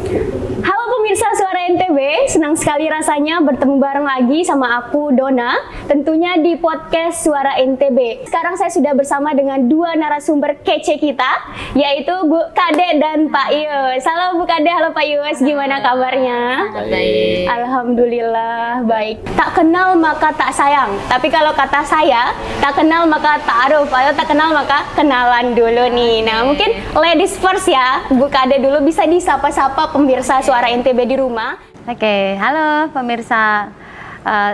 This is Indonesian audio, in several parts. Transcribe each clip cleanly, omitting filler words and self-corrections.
Halo pemirsa Suara NTB, senang sekali rasanya bertemu bareng lagi sama aku Dona, tentunya di podcast Suara NTB. Sekarang saya sudah bersama dengan dua narasumber kece kita, yaitu Bu Kade dan Pak Yus. Halo Bu Kade, halo Pak Yus, gimana kabarnya? Baik. Alhamdulillah baik. Tak kenal maka tak sayang, tapi kalau kata saya, tak kenal maka tak aruf, kalau tak kenal maka kenalan dulu nih. Nah mungkin ladies first ya, Bu Kade dulu bisa disapa-sapa pemirsa Suara NTB di rumah. Oke, halo pemirsa.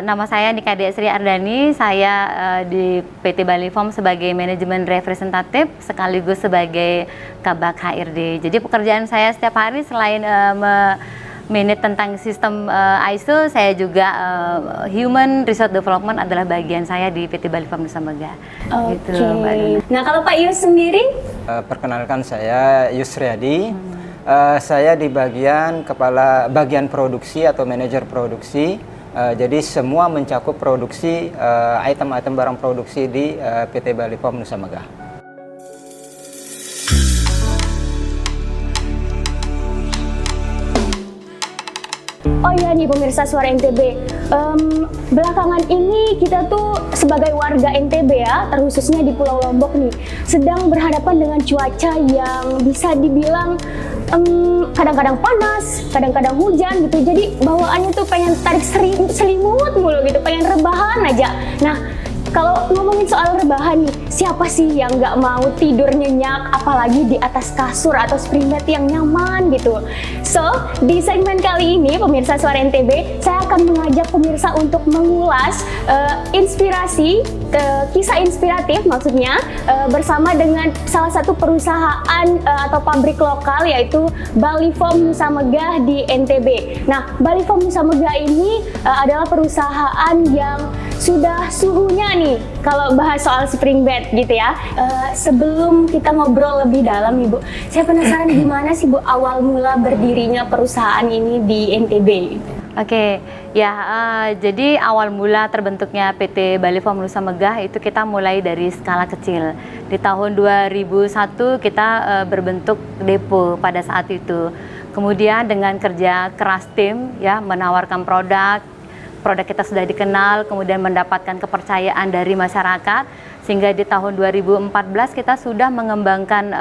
Nama saya Nika Dea Sri Ardani. Saya di PT Bali Form sebagai manajemen representatif sekaligus sebagai Kabak HRD. Jadi pekerjaan saya setiap hari selain manage tentang sistem ISO, saya juga Human Resource Development adalah bagian saya di PT Bali Form Nusa Megah. Oke. Gitu, Mbak Dona. Nah kalau Pak Yus sendiri? Perkenalkan saya Yusriadi. Saya di bagian produksi atau manajer produksi. Jadi semua mencakup produksi item-item barang produksi di PT Bali Form Nusa Megah. Oh iya nih pemirsa Suara NTB, belakangan ini kita tuh sebagai warga NTB ya, terkhususnya di Pulau Lombok nih, sedang berhadapan dengan cuaca yang bisa dibilang kadang-kadang panas, kadang-kadang hujan gitu. Jadi bawaannya tuh pengen tarik selimut mulu gitu, pengen rebahan aja. Nah, kalau ngomongin soal rebahan nih, siapa sih yang nggak mau tidur nyenyak, apalagi di atas kasur atau spring bed yang nyaman gitu. So, di segmen kali ini, pemirsa Suara NTB, saya akan mengajak pemirsa untuk mengulas inspirasi, kisah inspiratif maksudnya, bersama dengan salah satu perusahaan atau pabrik lokal, yaitu Bali Form Nusa Megah di NTB. Nah, Bali Form Nusa Megah ini adalah perusahaan yang sudah suhunya nih, kalau bahas soal spring bed gitu ya. Sebelum kita ngobrol lebih dalam nih Bu, saya penasaran gimana sih Bu awal mula berdirinya perusahaan ini di NTB? Oke, ya jadi awal mula terbentuknya PT Bali Form Nusa Megah itu kita mulai dari skala kecil. Di tahun 2001 kita berbentuk depo pada saat itu. Kemudian dengan kerja keras tim ya, menawarkan produk kita sudah dikenal, kemudian mendapatkan kepercayaan dari masyarakat, sehingga di tahun 2014 kita sudah mengembangkan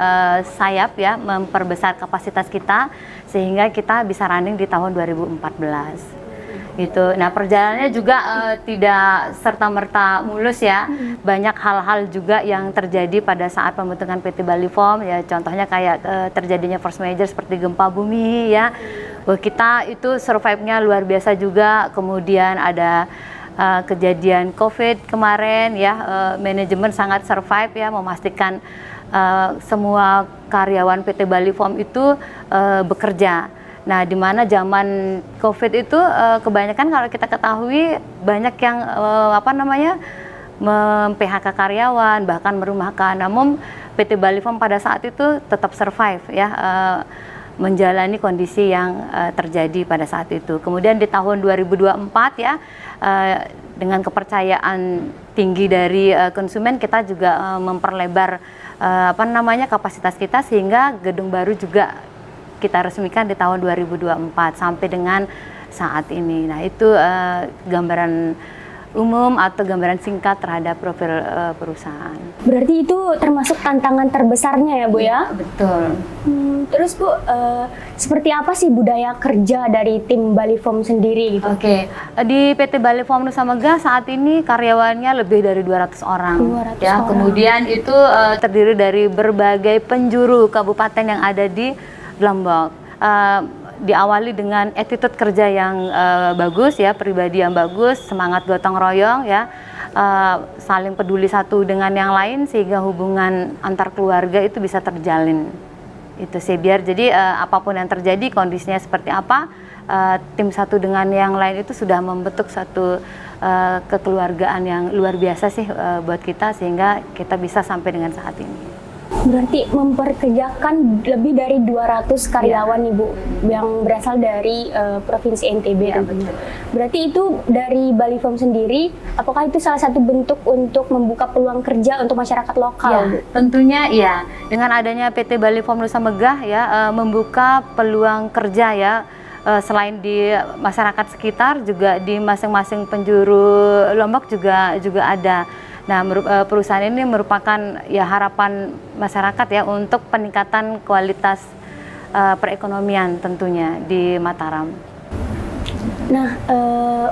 sayap ya, memperbesar kapasitas kita, sehingga kita bisa running di tahun 2014. Gitu. Nah perjalanannya juga tidak serta-merta mulus ya, banyak hal-hal juga yang terjadi pada saat pembentukan PT Bali Form ya, contohnya kayak terjadinya force major seperti gempa bumi ya. Kita itu survive-nya luar biasa juga, kemudian ada kejadian COVID kemarin ya, manajemen sangat survive ya, memastikan semua karyawan PT Bali Form itu bekerja. Nah, di mana zaman COVID itu kebanyakan kalau kita ketahui banyak yang mem-PHK karyawan, bahkan merumahkan. Namun PT Bali Form pada saat itu tetap survive ya, menjalani kondisi yang terjadi pada saat itu. Kemudian di tahun 2024 ya, dengan kepercayaan tinggi dari konsumen, kita juga memperlebar kapasitas kita, sehingga gedung baru juga kita resmikan di tahun 2024 sampai dengan saat ini. Nah itu gambaran umum atau gambaran singkat terhadap profil perusahaan. Berarti itu termasuk tantangan terbesarnya ya Bu ya? Betul. Terus Bu, seperti apa sih budaya kerja dari tim Bali Form sendiri gitu? Oke, di PT Bali Form Nusa Megah saat ini karyawannya lebih dari 200 orang. 200 ya. orang. Kemudian itu terdiri dari berbagai penjuru kabupaten yang ada di Lombok. Diawali dengan attitude kerja yang bagus ya, pribadi yang bagus, semangat gotong royong ya, saling peduli satu dengan yang lain, sehingga hubungan antar keluarga itu bisa terjalin. Itu sih, biar jadi apapun yang terjadi, kondisinya seperti apa, tim satu dengan yang lain itu sudah membentuk satu kekeluargaan yang luar biasa sih buat kita, sehingga kita bisa sampai dengan saat ini. Berarti memperkerjakan lebih dari 200 karyawan nih Bu, yang berasal dari Provinsi NTB. Ya, tentunya. Berarti itu dari Bali Form sendiri, apakah itu salah satu bentuk untuk membuka peluang kerja untuk masyarakat lokal? Ya, Bu? tentunya iya. Dengan adanya PT Bali Form Nusa Megah ya membuka peluang kerja ya selain di masyarakat sekitar juga di masing-masing penjuru Lombok juga ada. Nah, perusahaan ini merupakan ya harapan masyarakat ya untuk peningkatan kualitas perekonomian tentunya di Mataram. Nah,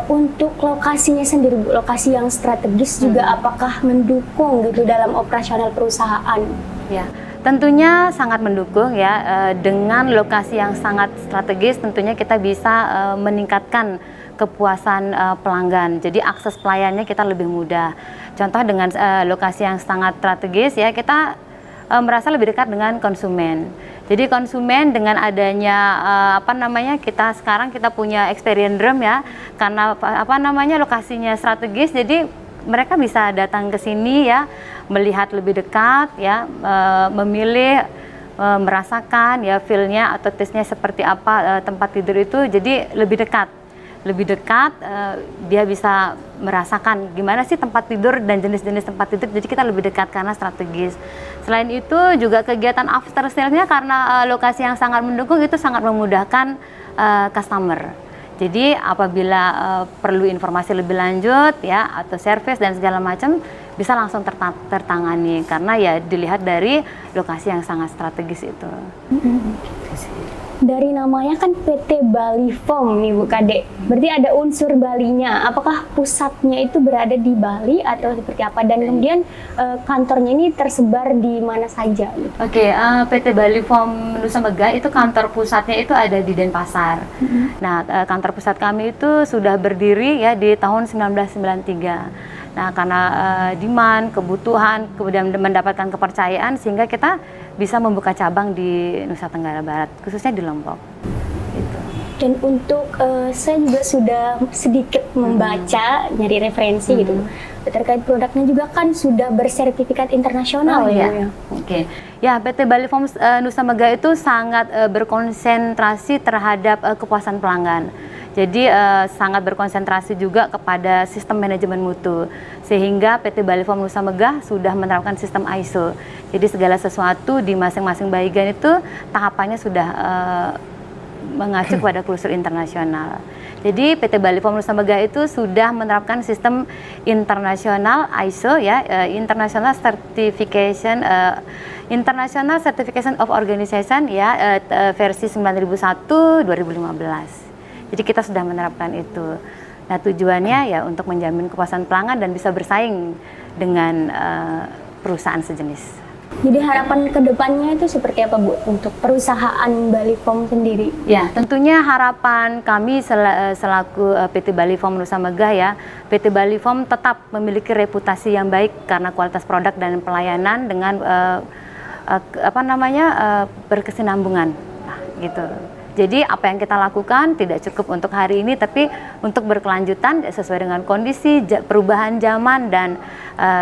untuk lokasinya sendiri, Bu, lokasi yang strategis juga apakah mendukung gitu dalam operasional perusahaan? Ya, tentunya sangat mendukung ya dengan lokasi yang sangat strategis tentunya kita bisa meningkatkan kepuasan pelanggan. Jadi akses pelayannya kita lebih mudah. Contoh dengan lokasi yang sangat strategis ya kita merasa lebih dekat dengan konsumen. Jadi konsumen dengan adanya kita sekarang kita punya experience room ya karena lokasinya strategis jadi mereka bisa datang ke sini ya melihat lebih dekat ya memilih merasakan ya feel-nya atau taste-nya seperti apa tempat tidur itu jadi lebih dekat dia bisa merasakan gimana sih tempat tidur dan jenis-jenis tempat tidur jadi kita lebih dekat karena strategis. Selain itu juga kegiatan after sales-nya karena lokasi yang sangat mendukung itu sangat memudahkan customer. Jadi apabila perlu informasi lebih lanjut ya atau service dan segala macam bisa langsung tertangani karena ya dilihat dari lokasi yang sangat strategis itu. Dari namanya kan PT Bali Form nih Bu Kade, berarti ada unsur Balinya. Apakah pusatnya itu berada di Bali atau seperti apa? Dan kemudian kantornya ini tersebar di mana saja? Oke, PT Bali Form Nusa Megah itu kantor pusatnya itu ada di Denpasar. Nah, kantor pusat kami itu sudah berdiri ya di tahun 1993. Nah, karena demand, kebutuhan, kemudian mendapatkan kepercayaan sehingga kita bisa membuka cabang di Nusa Tenggara Barat, khususnya di Lombok. Gitu. Dan untuk saya juga sudah sedikit membaca, nyari referensi gitu terkait produknya juga kan sudah bersertifikat internasional ya. Oke. Ya, PT Bali Form Nusa Megah itu sangat berkonsentrasi terhadap kepuasan pelanggan. Jadi sangat berkonsentrasi juga kepada sistem manajemen mutu sehingga PT Bali Form Nusa Megah sudah menerapkan sistem ISO. Jadi segala sesuatu di masing-masing bagian itu tahapannya sudah mengacu kepada kultur internasional. Jadi PT Bali Form Nusa Megah itu sudah menerapkan sistem internasional ISO ya, International Certification of Organization ya versi 9001 2015. Jadi kita sudah menerapkan itu. Nah tujuannya ya untuk menjamin kepuasan pelanggan dan bisa bersaing dengan perusahaan sejenis. Jadi harapan kedepannya itu seperti apa Bu untuk perusahaan Bali Form sendiri? Ya tentunya harapan kami selaku PT Bali Form Nusa Megah ya, PT Bali Form tetap memiliki reputasi yang baik karena kualitas produk dan pelayanan dengan berkesinambungan, nah, gitu. Jadi apa yang kita lakukan tidak cukup untuk hari ini, tapi untuk berkelanjutan sesuai dengan kondisi perubahan zaman dan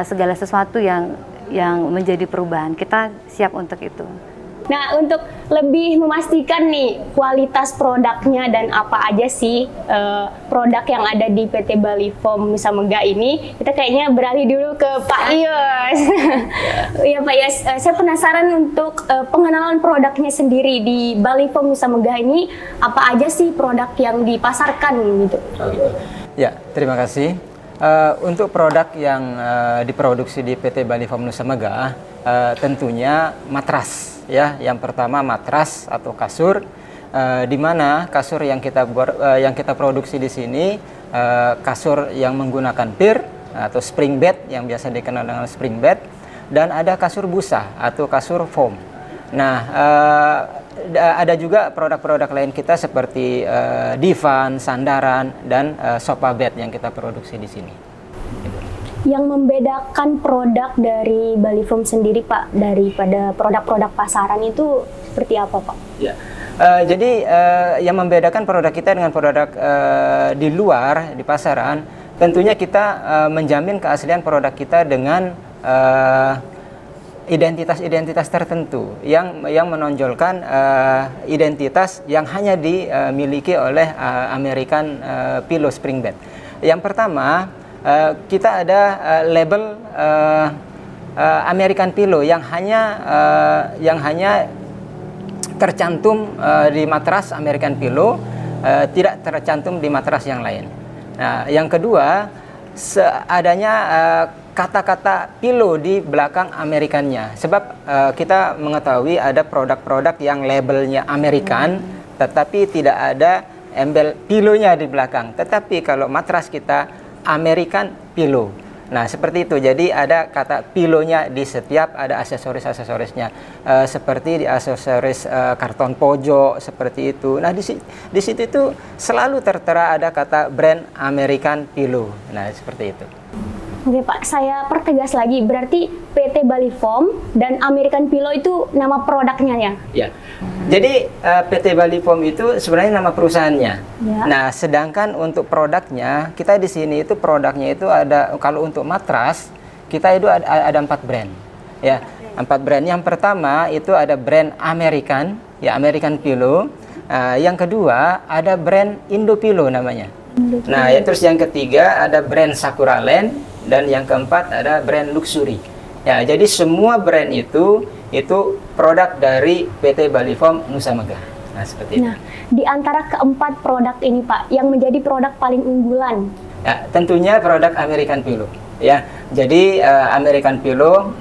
segala sesuatu yang menjadi perubahan. Kita siap untuk itu. Nah, untuk lebih memastikan nih kualitas produknya dan apa aja sih produk yang ada di PT Bali Form Nusa Megah ini, kita kayaknya beralih dulu ke Pak Yos. Ya Pak Yos, saya penasaran untuk pengenalan produknya sendiri di Bali Form Nusa Megah ini, apa aja sih produk yang dipasarkan gitu? Ya, terima kasih. Untuk produk yang diproduksi di PT Bali Form Nusa Megah, tentunya matras. Ya, yang pertama matras atau kasur, di mana kasur yang kita produksi di sini kasur yang menggunakan pir atau spring bed yang biasa dikenal dengan spring bed, dan ada kasur busa atau kasur foam. Nah, ada juga produk-produk lain kita seperti divan, sandaran, dan sofa bed yang kita produksi di sini. Yang membedakan produk dari Bali Form sendiri Pak daripada produk-produk pasaran itu seperti apa Pak? Ya. Jadi yang membedakan produk kita dengan produk di luar di pasaran, tentunya kita menjamin keaslian produk kita dengan identitas-identitas tertentu yang menonjolkan identitas yang hanya dimiliki oleh American Pillow Spring Bed. Yang pertama, kita ada label American Pillow yang hanya tercantum di matras American Pillow, tidak tercantum di matras yang lain. Nah, yang kedua, adanya kata-kata pillow di belakang Amerikannya. Sebab kita mengetahui ada produk-produk yang labelnya American, tetapi tidak ada embel pillownya di belakang. Tetapi kalau matras kita American Pillow. Nah, seperti itu. Jadi ada kata pillownya di setiap, ada aksesoris-aksesorisnya. Seperti di aksesoris karton pojok, seperti itu. Nah, di situ itu selalu tertera ada kata brand American Pillow. Nah, seperti itu. Oke Pak, saya pertegas lagi, berarti PT Bali Foam dan American Pillow itu nama produknya ya? Ya. Jadi PT Bali Foam itu sebenarnya nama perusahaannya. Ya. Nah, sedangkan untuk produknya, kita di sini itu produknya itu ada, kalau untuk matras, kita itu ada 4 brand. Ya, 4 brand. Yang pertama itu ada brand American, ya American Pillow. Yang kedua ada brand Indo Pillow namanya. Nah, ya, terus yang ketiga ada brand Sakura Land. Dan yang keempat ada brand luxury. Ya, jadi semua brand itu produk dari PT Bali Foam Nusa Megah. Nah, seperti itu. Nah, di antara keempat produk ini Pak, yang menjadi produk paling unggulan? Ya, tentunya produk American Pillow. Ya, jadi American Pillow,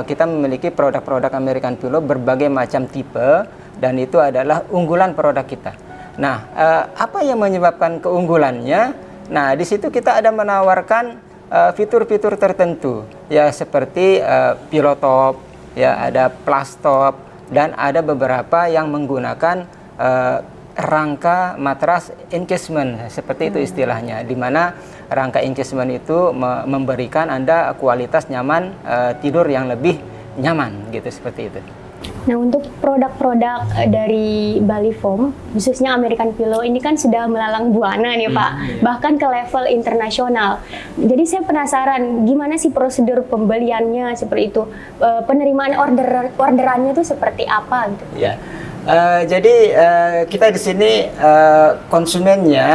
kita memiliki produk-produk American Pillow berbagai macam tipe, dan itu adalah unggulan produk kita. Nah, apa yang menyebabkan keunggulannya? Nah, di situ kita ada menawarkan fitur-fitur tertentu, ya seperti pillow top, ya ada plus top, dan ada beberapa yang menggunakan rangka matras encasement, seperti itu istilahnya, di mana rangka encasement itu memberikan Anda kualitas nyaman tidur yang lebih nyaman, gitu, seperti itu. Nah, untuk produk-produk dari Bali Foam, khususnya American Pillow ini kan sudah melalang buana nih Pak, bahkan ke level internasional. Jadi saya penasaran, gimana sih prosedur pembeliannya seperti itu, penerimaan orderannya itu seperti apa gitu? Ya, jadi kita di sini konsumennya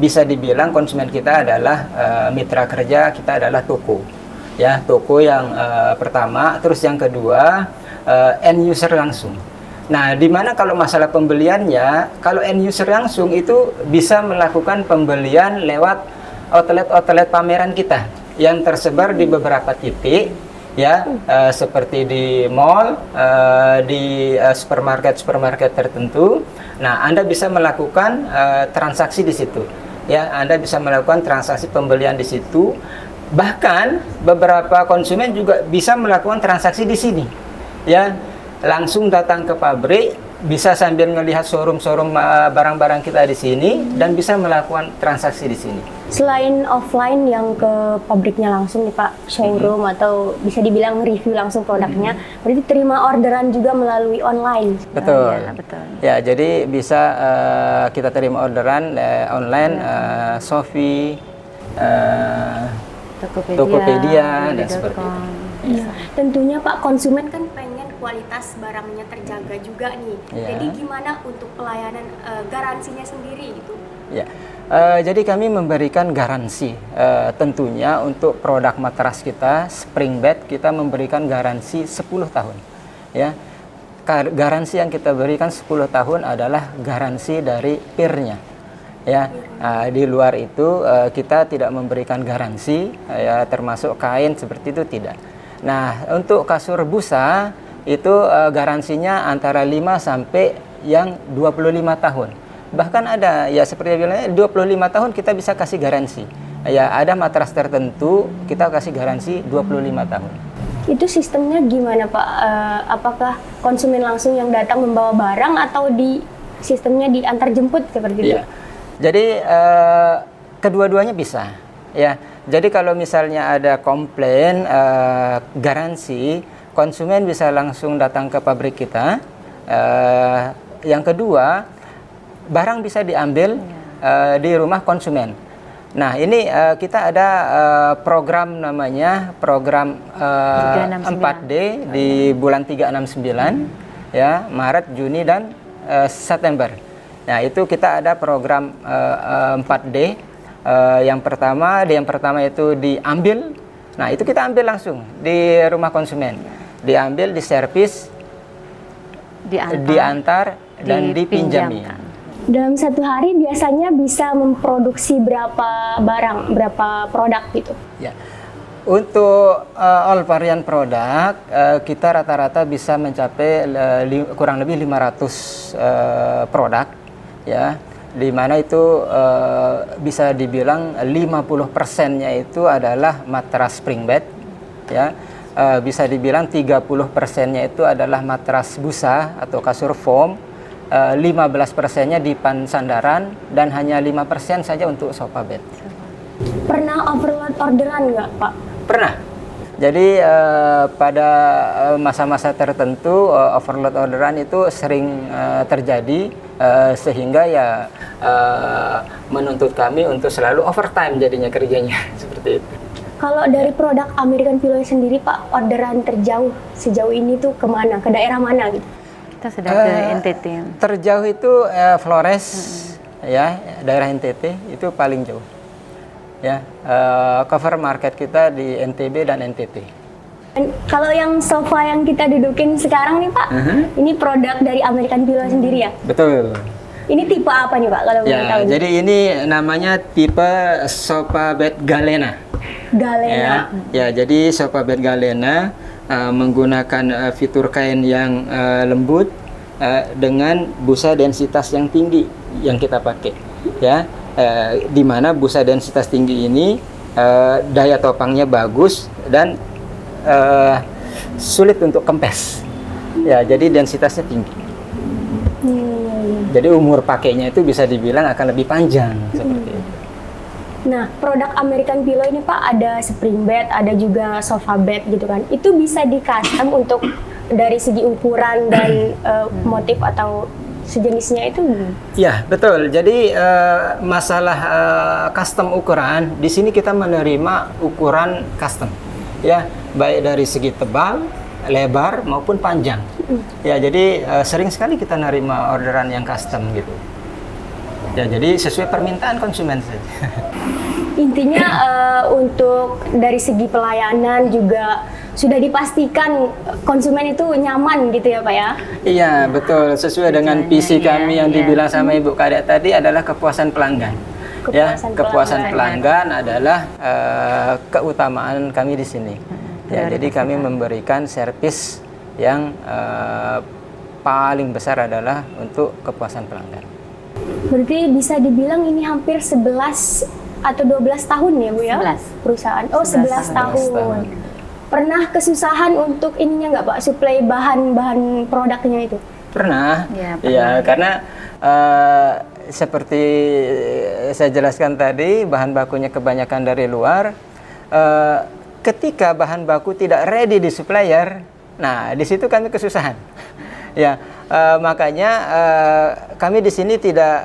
bisa dibilang konsumen kita adalah mitra kerja kita adalah toko, ya toko yang pertama, terus yang kedua end user langsung. Nah, di mana kalau masalah pembeliannya, kalau end user langsung itu bisa melakukan pembelian lewat outlet-outlet pameran kita yang tersebar di beberapa titik, ya, seperti di mall, di supermarket tertentu. Nah, Anda bisa melakukan transaksi di situ, ya, Anda bisa melakukan transaksi pembelian di situ. Bahkan beberapa konsumen juga bisa melakukan transaksi di sini. Ya, langsung datang ke pabrik, bisa sambil melihat showroom-showroom barang-barang kita di sini, dan bisa melakukan transaksi di sini. Selain offline yang ke pabriknya langsung nih Pak, showroom atau bisa dibilang review langsung produknya, berarti terima orderan juga melalui online. Betul. Ya, betul. Ya, jadi bisa kita terima orderan online, Shopee, Tokopedia, dan seperti itu. Iya, tentunya Pak, konsumen kan pengen kualitas barangnya terjaga juga nih. Ya. Jadi gimana untuk pelayanan garansinya sendiri itu? Ya, jadi kami memberikan garansi. Tentunya untuk produk matras kita, Spring Bed, kita memberikan garansi 10 tahun. Ya, garansi yang kita berikan 10 tahun adalah garansi dari peer-nya. Ya, di luar itu kita tidak memberikan garansi, ya, termasuk kain seperti itu tidak. Nah, untuk kasur busa itu garansinya antara 5 sampai yang 25 tahun. Bahkan ada, ya seperti bilangnya 25 tahun kita bisa kasih garansi. Ya, ada matras tertentu kita kasih garansi 25 tahun. Itu sistemnya gimana Pak? Apakah konsumen langsung yang datang membawa barang atau di sistemnya diantar jemput seperti itu? Ya. Jadi kedua-duanya bisa. Ya, jadi kalau misalnya ada komplain garansi, konsumen bisa langsung datang ke pabrik kita. Yang kedua, barang bisa diambil di rumah konsumen. Nah, ini kita ada program namanya program 4D di bulan 369 ya, Maret, Juni dan September. Nah, itu kita ada program 4D. Yang pertama itu diambil. Nah, itu kita ambil langsung di rumah konsumen. Diambil, diservis, diantar dan dipinjami. Dalam satu hari biasanya bisa memproduksi berapa barang, berapa produk gitu? Ya. Untuk all varian produk, kita rata-rata bisa mencapai kurang lebih 500 produk, ya. Di mana itu bisa dibilang 50%-nya itu adalah matras spring bed, ya. Bisa dibilang 30%-nya itu adalah matras busa atau kasur foam, 15%-nya dipan sandaran, dan hanya 5% saja untuk sofa bed. Pernah overload orderan nggak, Pak? Pernah. Jadi pada masa-masa tertentu overload orderan itu sering terjadi, sehingga ya menuntut kami untuk selalu overtime jadinya kerjanya seperti itu. Kalau dari produk American Pillow sendiri, Pak, orderan terjauh sejauh ini tuh kemana? Ke daerah mana gitu? Kita sudah ke NTT. Terjauh itu Flores, ya, daerah NTT itu paling jauh. Ya, cover market kita di NTB dan NTT. Dan kalau yang sofa yang kita dudukin sekarang nih, Pak, ini produk dari American Pillow sendiri ya? Betul. Ini tipe apa nih, Pak, kalau boleh tahu? Jadi ini namanya tipe sofa bed Galena. Galena. Ya, jadi sofa bed Galena menggunakan fitur kain yang lembut dengan busa densitas yang tinggi yang kita pakai, ya. Di mana busa densitas tinggi ini daya topangnya bagus dan sulit untuk kempes, ya. Jadi densitasnya tinggi. Jadi umur pakainya itu bisa dibilang akan lebih panjang seperti itu. Nah, produk American Pillow ini, Pak, ada spring bed, ada juga sofa bed gitu kan. Itu bisa di custom untuk dari segi ukuran dan motif atau sejenisnya itu? Ya, betul. Jadi masalah custom ukuran, di sini kita menerima ukuran custom, ya, baik dari segi tebal, lebar maupun panjang. Ya, jadi sering sekali kita nerima orderan yang custom gitu. Ya, jadi sesuai permintaan konsumen saja. Intinya untuk dari segi pelayanan juga sudah dipastikan konsumen itu nyaman gitu ya, Pak ya? Iya, betul. Sesuai dengan visi kami yang dibilang sama Ibu Kadek tadi adalah kepuasan pelanggan. Kepuasan pelanggan adalah keutamaan kami di sini. Ya, jadi kami memberikan servis yang paling besar adalah untuk kepuasan pelanggan. Berarti bisa dibilang ini hampir 11 atau 12 tahun ya, Bu ya? 11. Perusahaan. Oh, 11 tahun. Pernah kesusahan untuk ininya nggak, Pak, suplai bahan-bahan produknya itu? Pernah. Ya, Ya, karena seperti saya jelaskan tadi, bahan bakunya kebanyakan dari luar. Ketika bahan baku tidak ready di supplier, nah di situ kami kesusahan. Ya, makanya kami di sini tidak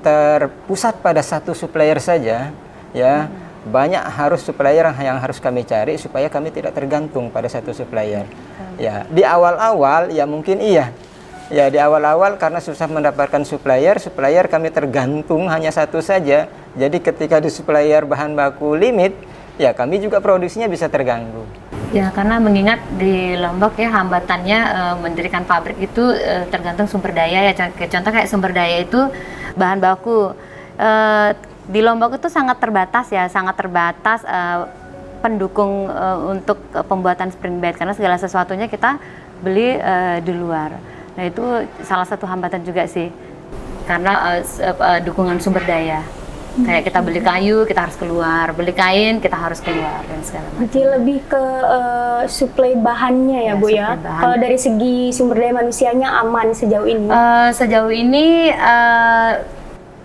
terpusat pada satu supplier saja, ya. Banyak harus supplier yang harus kami cari supaya kami tidak tergantung pada satu supplier. Ya, di awal-awal ya mungkin iya. Ya, di awal-awal karena susah mendapatkan supplier kami tergantung hanya satu saja. Jadi ketika di supplier bahan baku limit, ya kami juga produksinya bisa terganggu. Ya, karena mengingat di Lombok ya hambatannya mendirikan pabrik itu tergantung sumber daya ya. Contoh kayak sumber daya itu bahan baku. Di Lombok itu sangat terbatas ya, pendukung untuk pembuatan spring bed karena segala sesuatunya kita beli di luar. Nah, itu salah satu hambatan juga sih. Karena dukungan sumber daya. Kayak kita beli kayu, kita harus keluar, beli kain, kita harus keluar dan segala macam. Jadi lebih ke suplai bahannya ya, Bu ya. Kalau dari segi sumber daya manusianya aman sejauh ini? Sejauh ini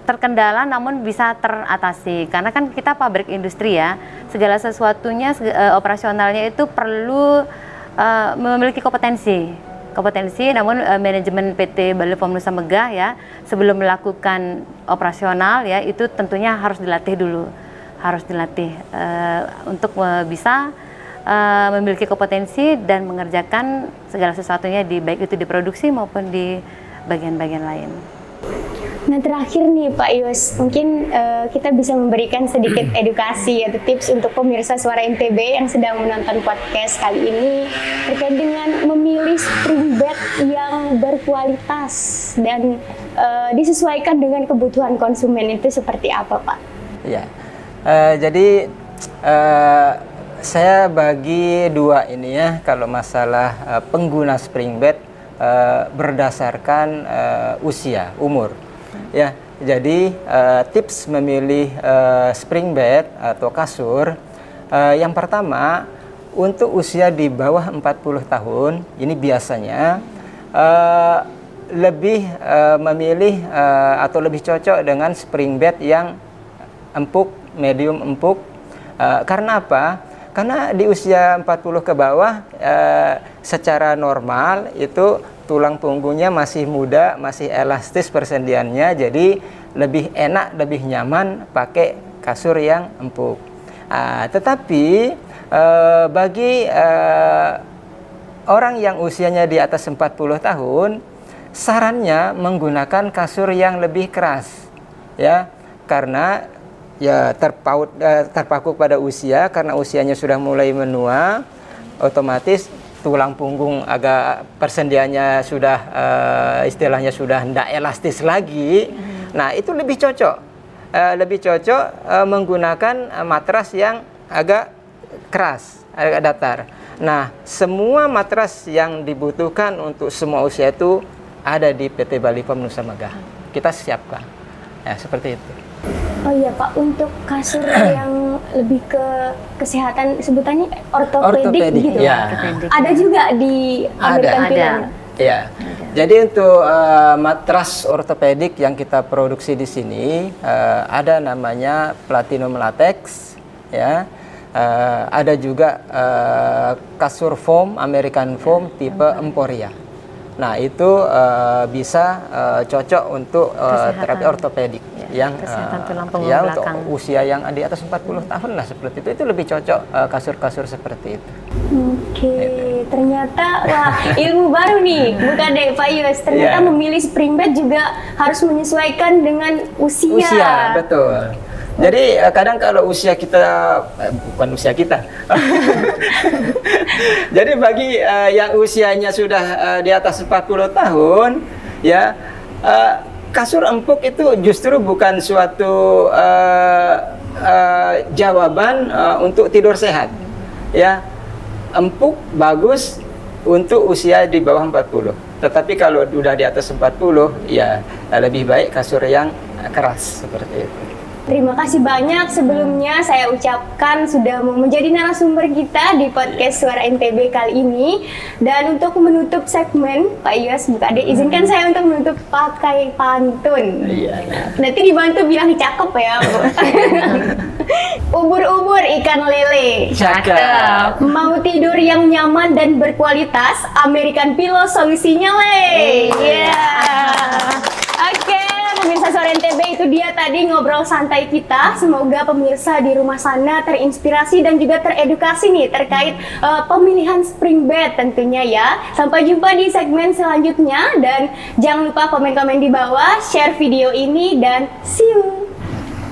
terkendala namun bisa teratasi karena kan kita pabrik industri ya, segala sesuatunya operasionalnya itu perlu memiliki kompetensi kompetensi, namun manajemen PT Bali Farm Nusa Megah ya sebelum melakukan operasional ya itu tentunya harus dilatih dulu, harus dilatih untuk bisa memiliki kompetensi dan mengerjakan segala sesuatunya baik itu di produksi maupun di bagian-bagian lain. Nah terakhir nih Pak Yus, mungkin kita bisa memberikan sedikit edukasi atau tips untuk pemirsa Suara NTB yang sedang menonton podcast kali ini terkait dengan memilih spring bed yang berkualitas dan disesuaikan dengan kebutuhan konsumen itu seperti apa Pak? Ya, jadi saya bagi dua ini ya kalau masalah pengguna spring bed berdasarkan usia, umur. Ya, jadi tips memilih spring bed atau kasur yang pertama untuk usia di bawah 40 tahun ini biasanya lebih memilih atau lebih cocok dengan spring bed yang empuk, medium empuk. Karena apa? Karena di usia 40 ke bawah secara normal itu tulang punggungnya masih muda, masih elastis persendiannya, jadi lebih enak, lebih nyaman pakai kasur yang empuk. Tetapi bagi orang yang usianya di atas 40 tahun, sarannya menggunakan kasur yang lebih keras, ya, karena ya terpaku pada usia, karena usianya sudah mulai menua, otomatis tulang punggung agak persendiannya sudah istilahnya sudah tidak elastis lagi. Nah itu lebih cocok menggunakan matras yang agak keras, agak datar. Nah semua matras yang dibutuhkan untuk semua usia itu ada di PT Bali Farm Nusa Megah. Kita siapkan, ya seperti itu. Oh iya Pak, untuk kasur yang lebih ke kesehatan sebutannya ortopedik gitu. Ya. Ada juga di American Pillar. Ya. Jadi untuk matras ortopedik yang kita produksi di sini ada namanya Platinum Latex, ya. Ada juga kasur foam, American foam tipe Emporia. Nah itu bisa cocok untuk terapi ortopedik yang ya untuk usia yang di atas 40 tahun lah seperti itu lebih cocok kasur-kasur seperti itu. Oke, ternyata wah ilmu baru nih, bukan deh Pak Yus. Ternyata memilih spring bed juga harus menyesuaikan dengan usia. Usia, betul. Jadi kadang kalau usia kita, bukan usia kita. Jadi bagi yang usianya sudah di atas 40 tahun, ya kasur empuk itu justru bukan suatu jawaban untuk tidur sehat. Ya, empuk bagus untuk usia di bawah 40. Tetapi kalau sudah di atas 40, ya lebih baik kasur yang keras seperti itu. Terima kasih banyak sebelumnya saya ucapkan sudah mau menjadi narasumber kita di podcast Suara NTB kali ini. Dan untuk menutup segmen, Pak Yus Bukade, izinkan saya untuk menutup pakai pantun. Iya. Nanti dibantu bilang cakep ya. Ubur-ubur ikan lele. Cakep. Mau tidur yang nyaman dan berkualitas, American Pillow solusinya le. Oke. Pemirsa Suara NTB, itu dia tadi ngobrol santai kita. Semoga pemirsa di rumah sana terinspirasi dan juga teredukasi nih terkait pemilihan spring bed tentunya ya. Sampai jumpa di segmen selanjutnya dan jangan lupa komen-komen di bawah, share video ini dan see you.